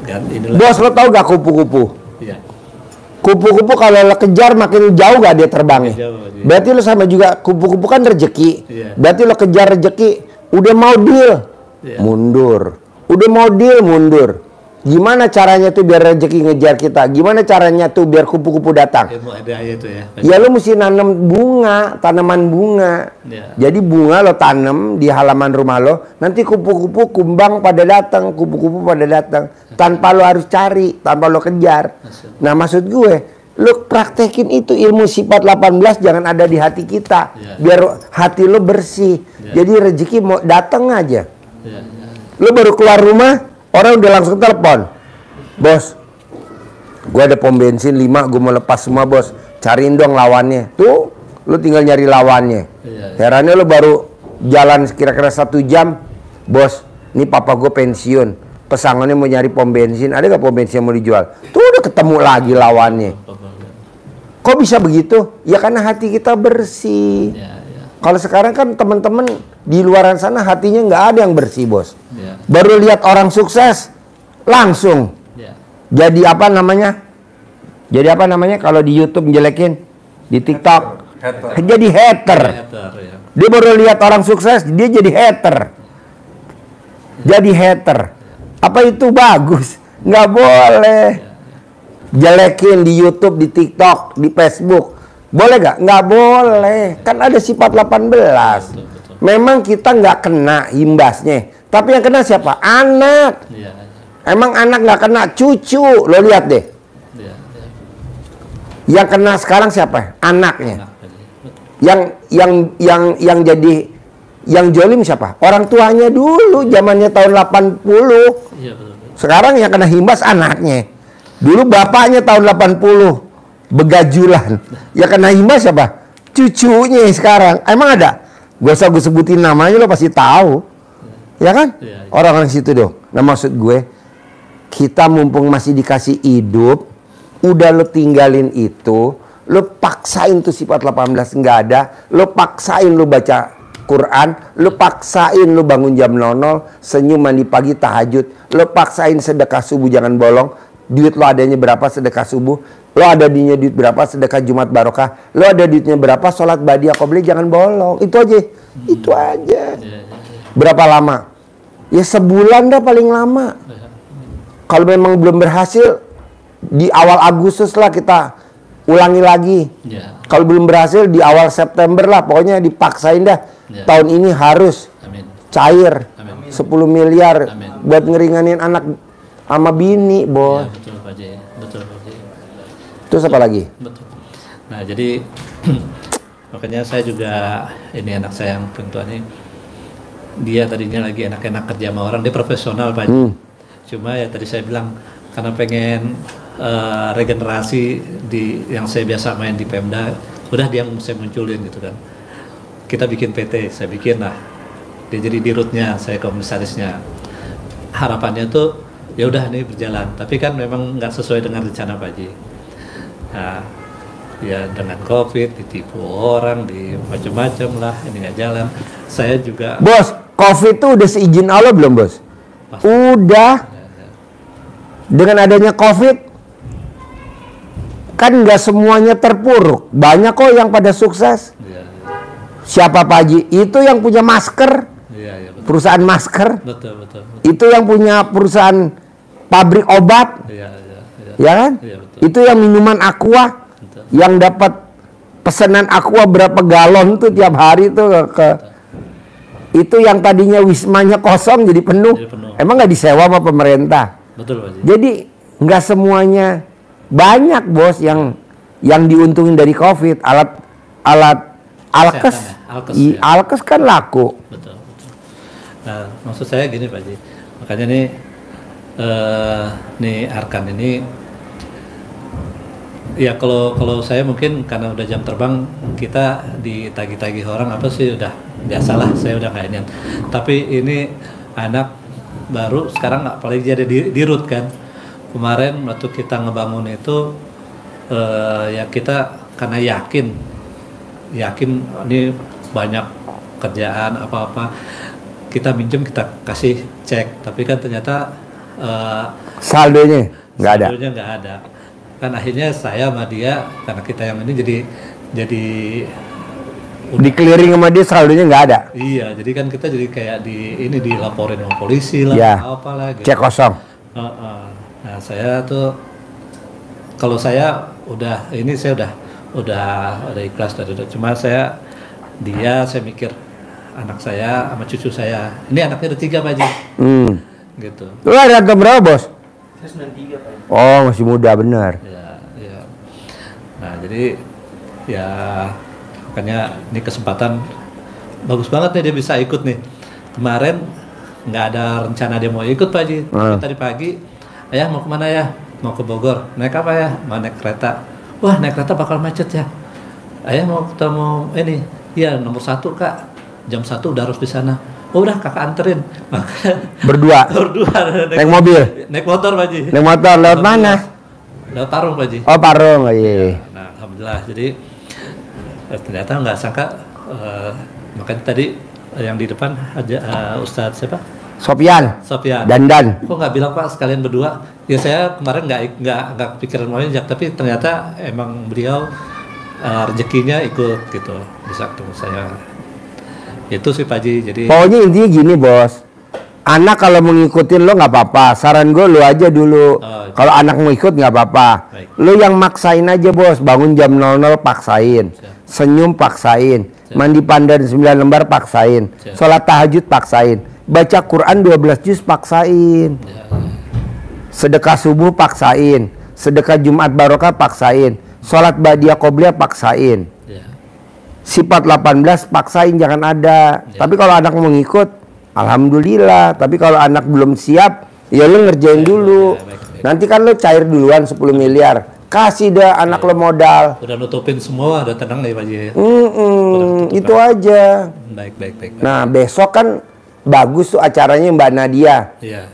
kan inilah. Bos lo tau gak kupu-kupu? Iya. Kupu-kupu kalau lo kejar makin jauh gak dia terbangnya? Jauh, iya. Berarti lo sama juga kupu-kupu kan rezeki. Iya. Berarti lo kejar rezeki, udah mau deal, Iya. mundur. Udah mau deal, mundur. Gimana caranya tuh biar rezeki ngejar kita? Gimana caranya tuh biar kupu-kupu datang? Ilmu ada itu ya. Pak Ya Haji. lo mesti nanam bunga, tanaman bunga. Iya. Jadi bunga lo tanam di halaman rumah lo, nanti kupu-kupu kumbang pada datang, kupu-kupu pada datang. Tanpa lo harus cari, tanpa lo kejar. Nah maksud gue, lo praktekin itu ilmu sifat 18 jangan ada di hati kita. Iya. Biar hati lo bersih. Iya. Jadi rezeki mau datang aja. Iya, iya. Lo baru keluar rumah, orang udah langsung telepon. Bos, gua ada pom bensin 5, gua mau lepas semua bos. Cariin dong lawannya. Tuh, lo tinggal nyari lawannya. Iya. Herannya lo baru jalan kira-kira 1 jam. Bos, nih papa gue pensiun. Pesangonnya mau nyari pom bensin. Ada gak pom bensin yang mau dijual? Tuh udah ketemu lagi lawannya. Kok bisa begitu? Ya karena hati kita bersih. Iya, iya. Kalau sekarang kan teman-teman di luaran sana hatinya nggak ada yang bersih bos. Iya. Baru lihat orang sukses langsung Iya. jadi apa namanya? Jadi apa namanya kalau di YouTube menjelekin, di TikTok jadi hater. Hater, ya. Dia baru lihat orang sukses, dia jadi hater. Jadi hater. Apa itu bagus? Nggak boleh. Jelekin di YouTube, di TikTok, di Facebook. Boleh nggak? Nggak boleh. Kan ada sifat 18. Betul, betul. Memang kita nggak kena imbasnya. Tapi yang kena siapa? Anak. Iya, Emang anak nggak kena, cucu. Lo lihat deh. iya, iya. Yang kena sekarang siapa? Anaknya. Nah, Pak Haji. Betul. Yang jadi yang jolim siapa? Orang tuanya dulu, zamannya tahun 80. Iya, betul, betul. Sekarang yang kena himbas anaknya. Dulu bapaknya tahun 80 begajulan. Yang kena himbas siapa? Cucunya sekarang. Emang ada? Gak usah gue sebutin namanya, lo pasti tahu. Ya kan? Iya, iya. Orang-orang situ dong. Nah maksud gue, kita mumpung masih dikasih hidup, udah lo tinggalin itu, lo paksain tuh sifat 18 nggak ada, lo paksain lo baca Quran, lo paksain lo bangun jam 00, senyum mandi pagi tahajud, lo paksain sedekah subuh jangan bolong, duit lo adanya berapa sedekah subuh, lo ada duitnya duit berapa sedekah Jumat barokah, lo ada duitnya berapa sholat badiah qobliyah jangan bolong, itu aja, itu aja. Iya, iya, iya. Berapa lama? Ya sebulan dah paling lama. Kalau memang belum berhasil, di awal Agustus lah kita ulangi lagi. Iya. Kalau belum berhasil di awal September lah, pokoknya dipaksain dah. Ya. Tahun ini harus Amin. cair Amin. 10 miliar Amin. buat ngeringanin anak sama bini, bos. Iya, betul Pak Haji. Betul Pak Haji. Terus apa lagi? Betul. Nah, jadi makanya saya juga ini anak saya yang perempuan ini dia tadinya lagi enak-enak kerja sama orang, dia profesional Pak Haji. Cuma ya tadi saya bilang karena pengen regenerasi di yang saya biasa main di Pemda, udah dia saya munculin gitu kan. Kita bikin PT, saya bikin lah. Dia jadi dirutnya, saya komisarisnya. Harapannya tuh ya udah nih berjalan, tapi kan memang nggak sesuai dengan rencana Pak Haji. Nah, ya dengan COVID ditipu orang, di macam-macam lah, ini nggak jalan. Saya juga Bos, COVID tuh udah seizin Allah belum, bos? Pasti. Udah. Dengan adanya COVID, kan nggak semuanya terpuruk. Banyak kok yang pada sukses. ya, Siapa Pak Haji? Itu yang punya masker, ya, betul. perusahaan masker. Betul, betul, betul. Itu yang punya perusahaan pabrik obat, Iya, iya, iya. ya kan? Iya, betul. Itu yang minuman Aqua, Betul. yang dapat pesanan aqua berapa galon tuh tiap hari tuh itu yang tadinya wismanya kosong jadi penuh. Emang nggak disewa sama pemerintah? Betul, Pak Haji. Jadi nggak semuanya, banyak bos yang diuntungin dari COVID. Alat alkes, ya. Alkes kan laku. Betul. Nah, maksud saya gini Pak Haji, makanya nih Arkan ini ya kalau saya mungkin karena udah jam terbang kita ditagi-tagi orang apa sih udah biasalah, saya udah nggak ini. Tapi ini anak baru sekarang apalagi jadi di RUT kan. Kemarin waktu kita ngebangun itu ya kita karena yakin ini banyak kerjaan apa-apa kita minjem kita kasih cek, tapi kan ternyata saldonya nggak ada. Saldonya nggak ada. Kan akhirnya saya sama dia karena kita yang ini jadi di clearing sama dia saldonya nggak ada. Iya, jadi kan kita jadi kayak dilaporin sama polisi lah, ya, apalah gitu. Cek kosong. Nah, saya tuh kalau saya udah ikhlas dari itu. Cuma saya mikir anak saya sama cucu saya. Ini anaknya ada 3 Pak Haji. Gitu. Lu ada anak berapa, Bos? Saya 93 Pak. Oh, masih muda benar. Ya. Nah, jadi ya makanya ini kesempatan bagus banget nih dia bisa ikut nih. Kemarin nggak ada rencana dia mau ikut Pak Haji. Tadi pagi, ayah mau kemana ya? Mau ke Bogor. Naik apa ya? Mau naik kereta. Wah, naik kereta bakal macet ya. Ayah mau ketemu ini. Iya, nomor 1 Kak. Jam 1 udah harus di sana. Oh, udah kakak anterin. Berdua. Naik mobil. Naik motor Pak Haji. Naik motor lewat mana? Lewat Parung Pak Haji. Oh, Parung. Iya. Nah, alhamdulillah. Jadi ternyata nggak sangka makanya tadi yang di depan aja Ustadz siapa? Sopian. Dandan. Kok nggak bilang Pak sekalian berdua? Ya saya kemarin nggak kepikiran mau ajak, tapi ternyata emang beliau rezekinya ikut gitu bisa ketemu saya. Itu sih Pak Haji. Jadi pokoknya intinya gini Bos. Anak kalau mau ngikutin lo nggak apa-apa. Saran gue lo aja dulu. Kalau anak mau ikut nggak apa-apa. Lo yang maksain aja Bos. Bangun jam 00 paksain. Senyum paksain. Mandi pandan 9 lembar paksain. Sholat tahajud paksain. Baca Quran 12 juz paksain. Sedekah subuh paksain. Sedekah Jumat barokah paksain. Sholat ba'diyah qobliyah paksain. Sifat 18 paksain jangan ada. Tapi kalau anak mau ngikut, alhamdulillah. Tapi kalau anak belum siap, ya lu ngerjain dulu. Nanti kan lu cair duluan 10 miliar. Kasih dah anak lo modal. Udah nutupin semua, udah tenang nih Pak Haji. Itu aja. Baik. Nah, besok kan bagus tuh acaranya Mbak Nadia. Iya.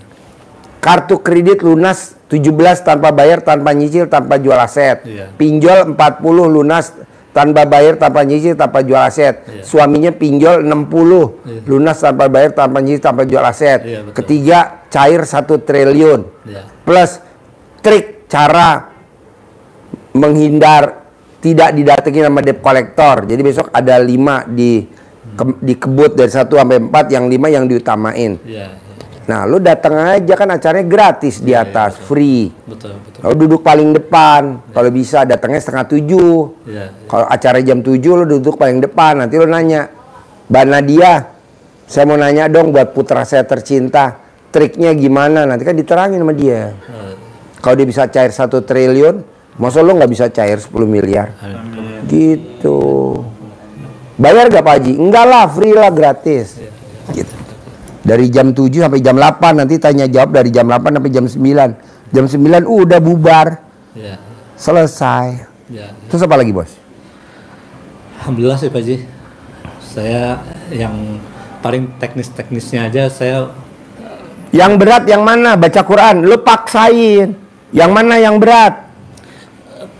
Kartu kredit lunas 17 tanpa bayar, tanpa nyicil, tanpa jual aset. Pinjol 40 lunas tanpa bayar, tanpa nyicil, tanpa jual aset. Suaminya pinjol 60 lunas tanpa bayar, tanpa nyicil, tanpa jual aset. Ketiga cair 1 triliun. Plus trik cara menghindar tidak didatangi sama debt collector. Jadi besok ada 5 dikebut dari 1 sampai 4, yang 5 yang diutamain. Nah, lu datang aja kan acaranya gratis di atas, free. Betul. Lu duduk paling depan. Kalau bisa datangnya setengah 7. Kalau acara jam 7 lu duduk paling depan. Nanti lu nanya, Mbak Nadia, saya mau nanya dong buat putra saya tercinta, triknya gimana? Nanti kan diterangin sama dia. Kalau dia bisa cair 1 triliun, masa lu nggak bisa cair 10 miliar? Gitu. Bayar gak Pak Haji? Enggak lah, free lah, gratis. Gitu. Dari jam 7 sampai jam 8, nanti tanya jawab dari jam 8 sampai jam 9. Jam 9 udah bubar. Selesai. Terus apa lagi Bos? Alhamdulillah sih Pak Haji. Saya yang paling teknisnya aja saya. Yang berat yang mana? Baca Quran. Lu paksain. Yang mana yang berat?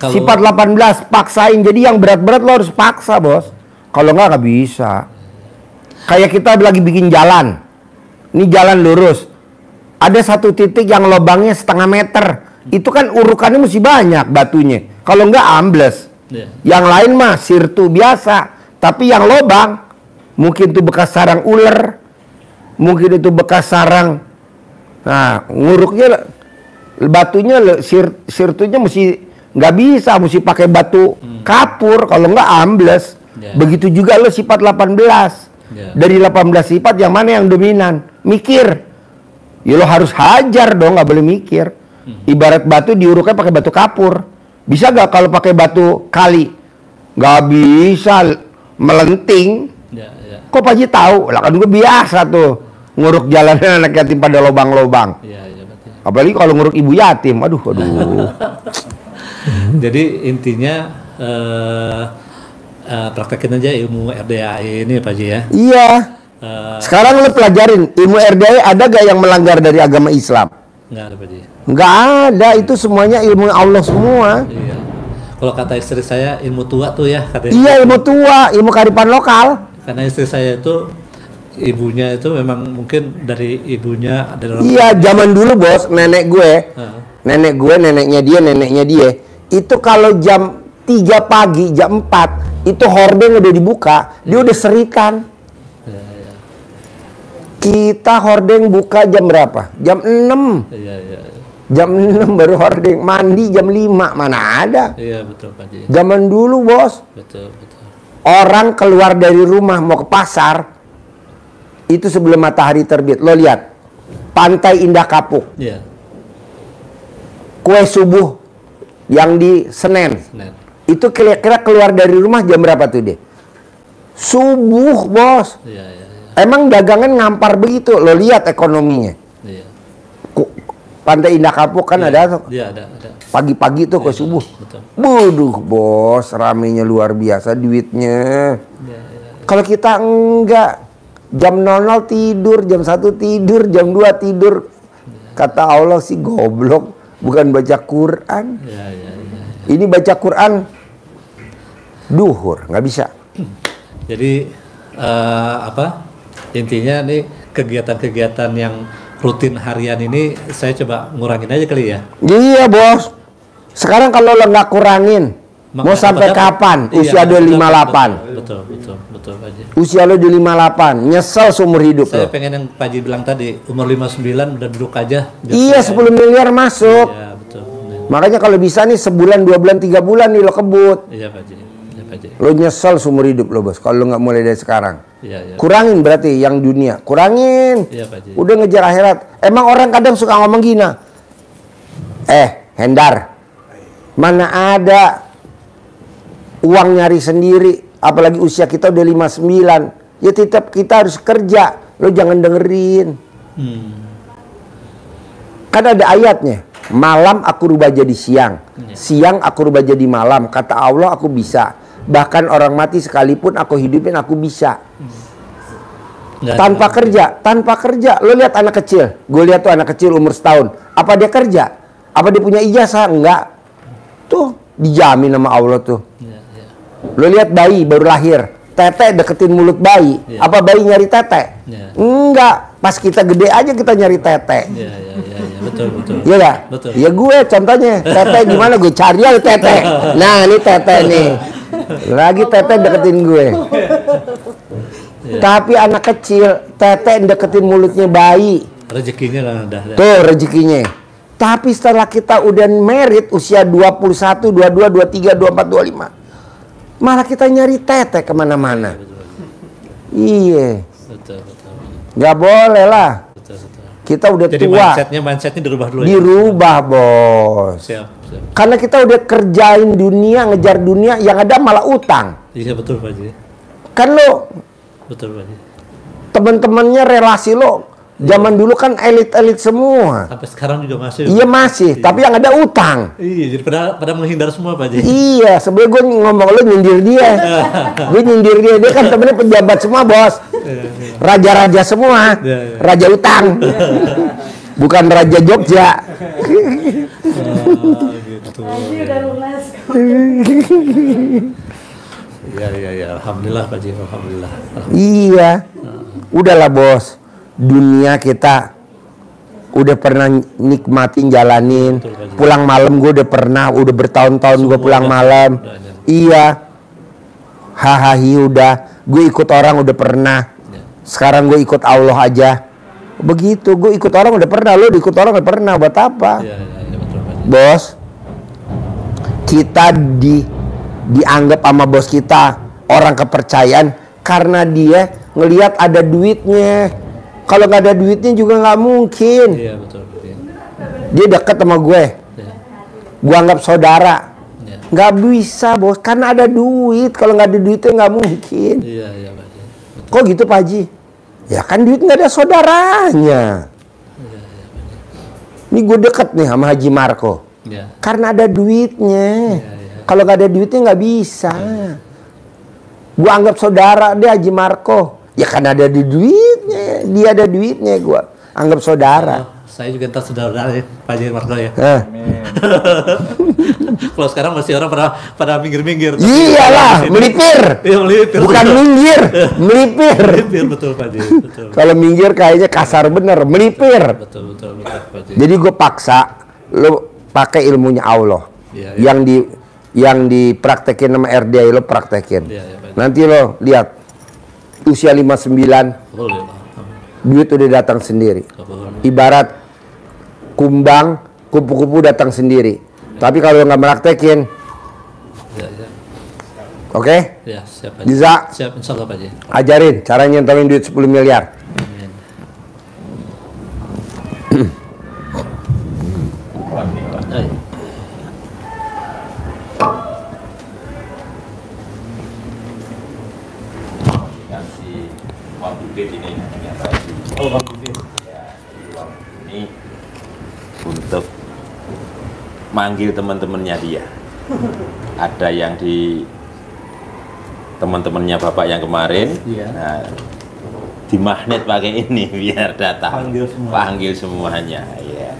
Sifat 18 paksain. Jadi yang berat-berat lo harus paksa Bos. Kalau nggak bisa. Kayak kita lagi bikin jalan. Ini jalan lurus. Ada 1 titik yang lubangnya setengah meter. Itu kan urukannya mesti banyak batunya. Kalau nggak ambles. Yang lain mah sirtu biasa. Tapi yang lubang, mungkin itu bekas sarang ular. Mungkin itu bekas sarang. Nah, nguruknya batunya sirtunya mesti nggak bisa, mesti pakai batu kapur, kalau nggak ambles. Begitu juga lo sifat 18. Dari 18 sifat yang mana yang dominan? Mikir. Ya lo harus hajar dong, nggak boleh mikir. Ibarat batu diuruknya pakai batu kapur. Bisa nggak kalau pakai batu kali? Nggak bisa, melenting. Kok Pak Haji tahu? Lah kan gue biasa tuh nguruk jalanan anak yatim pada lobang-lobang. Apalagi kalau nguruk ibu yatim, aduh. Jadi intinya praktekin aja ilmu RDAE ini Pak Haji ya. Iya. Sekarang lo pelajarin ilmu RDAE, ada gak yang melanggar dari agama Islam? Nggak ada Pak Haji. Nggak ada, itu semuanya ilmu Allah semua. Iya. Kalau kata istri saya ilmu tua tuh ya katanya. Iya, ilmu tua, ilmu kearifan lokal. Karena istri saya itu ibunya itu memang mungkin dari ibunya dari orang. Iya, zaman dulu bos, nenek gue, neneknya dia, itu kalau jam 3 pagi, jam 4, itu hordeng udah dibuka, dia udah serikan. Kita hordeng buka jam berapa? Jam 6. Jam 6 baru hordeng, mandi jam 5, mana ada? Iya betul Pak Haji. Zaman dulu bos. Betul. Orang keluar dari rumah mau ke pasar, itu sebelum matahari terbit. Lo lihat, Pantai Indah Kapuk. Iya. Kue subuh yang di Senen. Itu kira-kira keluar dari rumah jam berapa tuh dia? Subuh bos. Iya. Emang dagangan ngampar begitu. Lo lihat ekonominya. Iya. Pantai Indah Kapuk kan ada. Iya ada. Pagi-pagi tuh kue subuh. Betul. Waduh bos, ramenya luar biasa duitnya. Kalau kita enggak, jam 00 tidur, jam 1 tidur, jam 2 tidur. Kata Allah sih goblok, bukan baca Quran. Ini baca Quran duhur, nggak bisa. Jadi intinya nih kegiatan-kegiatan yang rutin harian ini saya coba ngurangin aja kali ya. Iya bos. Sekarang kalau lo nggak kurangin, mau sampai kapan? Usia lo 58. Betul Pak Haji. Usia lo di 58, nyesel seumur hidup Saya lo. pengen yang Pak Haji bilang tadi, umur 59 udah duduk aja. Iya, 10 miliar masuk. Iya betul. Makanya kalau bisa nih sebulan, 2 bulan, 3 bulan nih lo kebut. Iya Pak Haji. Lo nyesel seumur hidup lo bos, kalau lo nggak mulai dari sekarang. Iya. Kurangin berarti yang dunia, kurangin. Iya Pak Haji. Udah ngejar akhirat. Emang orang kadang suka ngomong gini. Hendar, mana ada uang nyari sendiri, apalagi usia kita udah 59. Ya tetap kita harus kerja. Lo jangan dengerin. Kan ada ayatnya. Malam aku rubah jadi siang. Siang aku rubah jadi malam. Kata Allah aku bisa. Bahkan orang mati sekalipun aku hidupin aku bisa. Tanpa kerja. Lo lihat anak kecil. Gue lihat tuh anak kecil umur setahun. Apa dia kerja? Apa dia punya ijazah? Enggak. Tuh dijamin sama Allah tuh. Lo lihat bayi baru lahir, tete deketin mulut bayi. Apa bayi nyari tete? Enggak. Pas kita gede aja kita nyari tete. Iya. Betul. Iya gak? Betul. Ya gue contohnya tete gimana, gue cari aja tete. Nah ini tete nih. Lagi tete deketin gue. Tapi anak kecil tete deketin mulutnya bayi. Rezekinya kan udah. Tuh rezekinya. Tapi setelah kita udah merit usia 21, 22, 23, 24, 25, malah kita nyari tete kemana-mana. Iya. Betul. Nggak boleh lah. Betul. Kita udah Jadi tua. mindsetnya dirubah dulu. Dirubah bos. Siap. Karena kita udah kerjain dunia, ngejar dunia, yang ada malah utang. Iya betul Pak Haji. Kan lo, Betul Pak Haji. temen-temennya relasi lo, zaman dulu kan elit-elit semua. Sampai sekarang juga masih. Iya masih, tapi yang ada utang. Iya, jadi pada menghindar semua Pak Haji. Iya, sebelum gue ngomong lo nyindir dia. Gue nyindir dia kan temennya pejabat semua bos. Raja-raja semua. Raja utang. Bukan Raja Jogja. Gitu. udah lunas. Iya. Alhamdulillah Pak Haji, alhamdulillah. Iya. Udahlah bos. Dunia kita udah pernah nikmatin jalanin. Pulang malam gue udah pernah, udah bertahun-tahun gue pulang malam. Iya. Hahaha udah. Gue ikut orang udah pernah. Sekarang gue ikut Allah aja. Begitu, gue ikut orang udah pernah, lo ikut orang udah pernah, buat apa? Iya, betul Pak Haji. Bos, kita dianggap sama bos kita orang kepercayaan karena dia ngelihat ada duitnya. Kalau nggak ada duitnya juga nggak mungkin. Iya betul. Dia dekat sama gue, gue anggap saudara. Nggak bisa bos, karena ada duit. Kalau nggak ada duitnya nggak mungkin. Iya Pak Haji. Kok gitu Pak Haji? Ya kan duit nggak ada saudaranya. Ini gue deket nih sama Haji Marco. Karena ada duitnya. Kalau nggak ada duitnya nggak bisa. Gue anggap saudara dia Haji Marco. Ya kan ada di duitnya. Dia ada duitnya, gue anggap saudara. Saya juga entar saudara ya, Pak Haji Marco ya. Kalau sekarang masih orang pada minggir-minggir. Iyalah, melipir. Iya, melipir. Bukan minggir, melipir. Melipir betul Pak Haji, betul. Kalau minggir kayaknya kasar bener, melipir. Betul Pak Haji. Jadi gue paksa lo pakai ilmunya Allah. Iya. Yang dipraktekin sama RDI lo praktekin. Iya, Pak Haji. Nanti lo lihat usia 59 Boleh, Pak. duit udah datang sendiri. Ibarat kumbang, kupu-kupu datang sendiri. Tapi kalau nggak meraktekin, oke? Ya, siap Pak Haji. Bisa Siap, insya Allah Pak Haji. ajarin cara nyentolin duit 10 miliar. Amin. Ayo. Kasih uang bibit ini ya Pak Haji. Bang Bibir. Ya, uang ini untuk manggil teman-temannya dia. Ada yang di teman-temannya Bapak yang kemarin. Iya. Nah, di magnet pakai ini biar datang. Panggil semua. Panggil semuanya. Ya.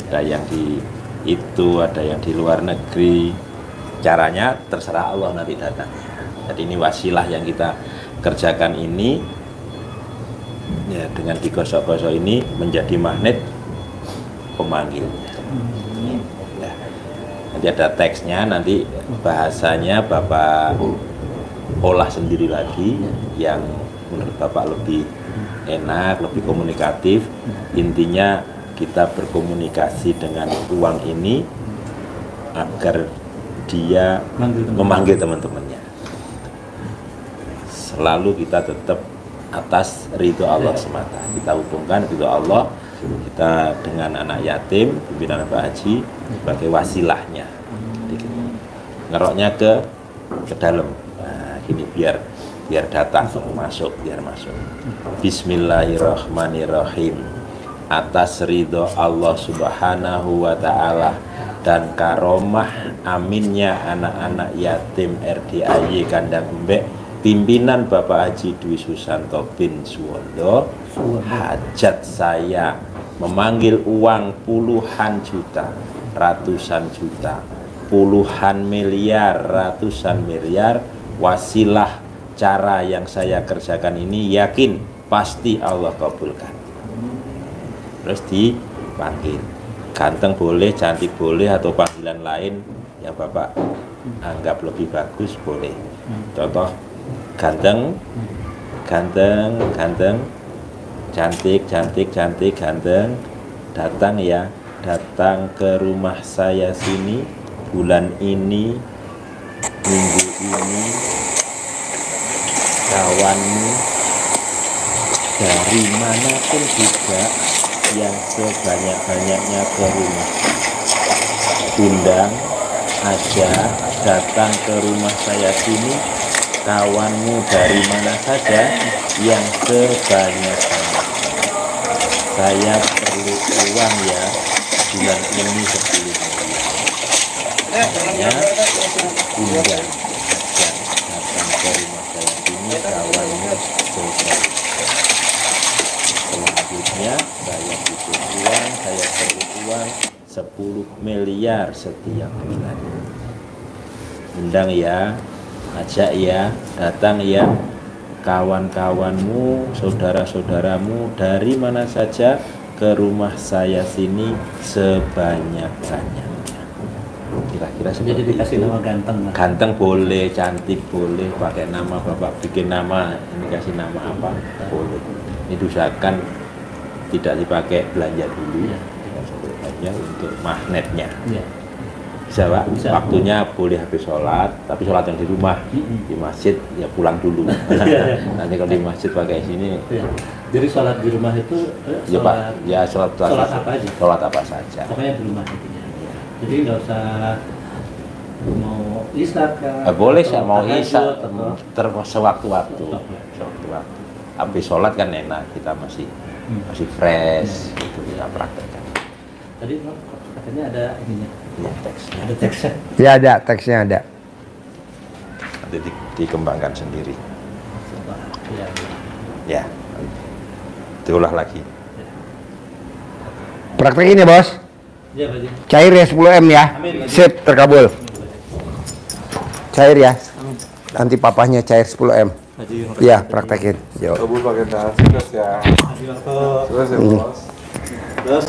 Ada yang di itu, ada yang di luar negeri. Caranya terserah Allah nanti datang. Jadi ini wasilah yang kita kerjakan ini. Ya, dengan digosok-gosok ini menjadi magnet pemanggilnya. Ya. Nanti ada teksnya, nanti bahasanya Bapak olah sendiri lagi yang menurut Bapak lebih enak, lebih komunikatif. Intinya kita berkomunikasi dengan uang ini agar dia memanggil teman-temannya. Selalu kita tetap atas ridho Allah semata. Kita hubungkan ridho Allah kita dengan anak yatim, pimpinan Pak Haji sebagai wasilahnya. Jadi, ngeroknya ke dalam. Nah, gini biar datang masuk, biar masuk. Bismillahirrahmanirrahim. Atas ridho Allah Subhanahu wa Ta'ala dan karomah aminnya anak-anak yatim RDAY Kandang Embek, pimpinan Bapak Haji Dwi Susanto bin Suwondo, hajat saya memanggil uang puluhan juta, ratusan juta, puluhan miliar, ratusan miliar, wasilah cara yang saya kerjakan ini yakin pasti Allah kabulkan. Terus dipanggil, ganteng boleh, cantik boleh, atau panggilan lain yang Bapak anggap lebih bagus boleh. Contoh ganteng, ganteng, cantik, ganteng, datang ya, datang ke rumah saya sini bulan ini, minggu ini, kawanmu dari manapun juga yang sebanyak-banyaknya ke rumah, undang aja, datang ke rumah saya sini, kawanmu dari mana saja yang sebanyak-banyaknya. Saya perlu uang ya, bulan ini 10 miliar. Undang aja, datang ke rumah saya sini, kawanmu sebanyak. Selanjutnya saya butuh uang, saya perlu uang 10 miliar setiap bulan. Undang ya, ajak ya, datang ya, kawan-kawanmu, saudara-saudaramu dari mana saja ke rumah saya sini sebanyak-banyaknya. Kira-kira seperti Jadi dikasih itu. nama ganteng. Ganteng boleh, cantik boleh, pakai nama Bapak bikin nama, ini kasih nama apa boleh. Ini diusahakan tidak dipakai belanja dulu, belanja untuk magnetnya. Ya. Bisa Pak, Bisa. waktunya boleh habis sholat, tapi sholat yang di rumah, di masjid ya pulang dulu. Nanti kalau di masjid pakai sini, Ya. Jadi sholat di rumah itu ya Pak, ya sholat apa aja? Sholat apa saja. Pokoknya di rumah intinya. Jadi nggak usah mau isya kan? Boleh atau saya mau tahajud, isya, atau sewaktu-waktu. Habis sholat kan enak, kita masih fresh, itu bisa praktekkan. tadi katanya ada ininya. Ya, teksnya. Ada teksnya. Ya ada, teksnya ada. Nanti dikembangkan sendiri. Iya. Ya, diolah lagi. Praktekin ya bos. Iya, Pak Haji. Cair ya 10M ya. Amin, Pak Haji. Sip, terkabul. Cair ya. Nanti papahnya cair 10M. Haji, Ya, praktekin. Yo. Kabul pakai nasi terus ya. Haji, Marco. Terus ya bos. Terus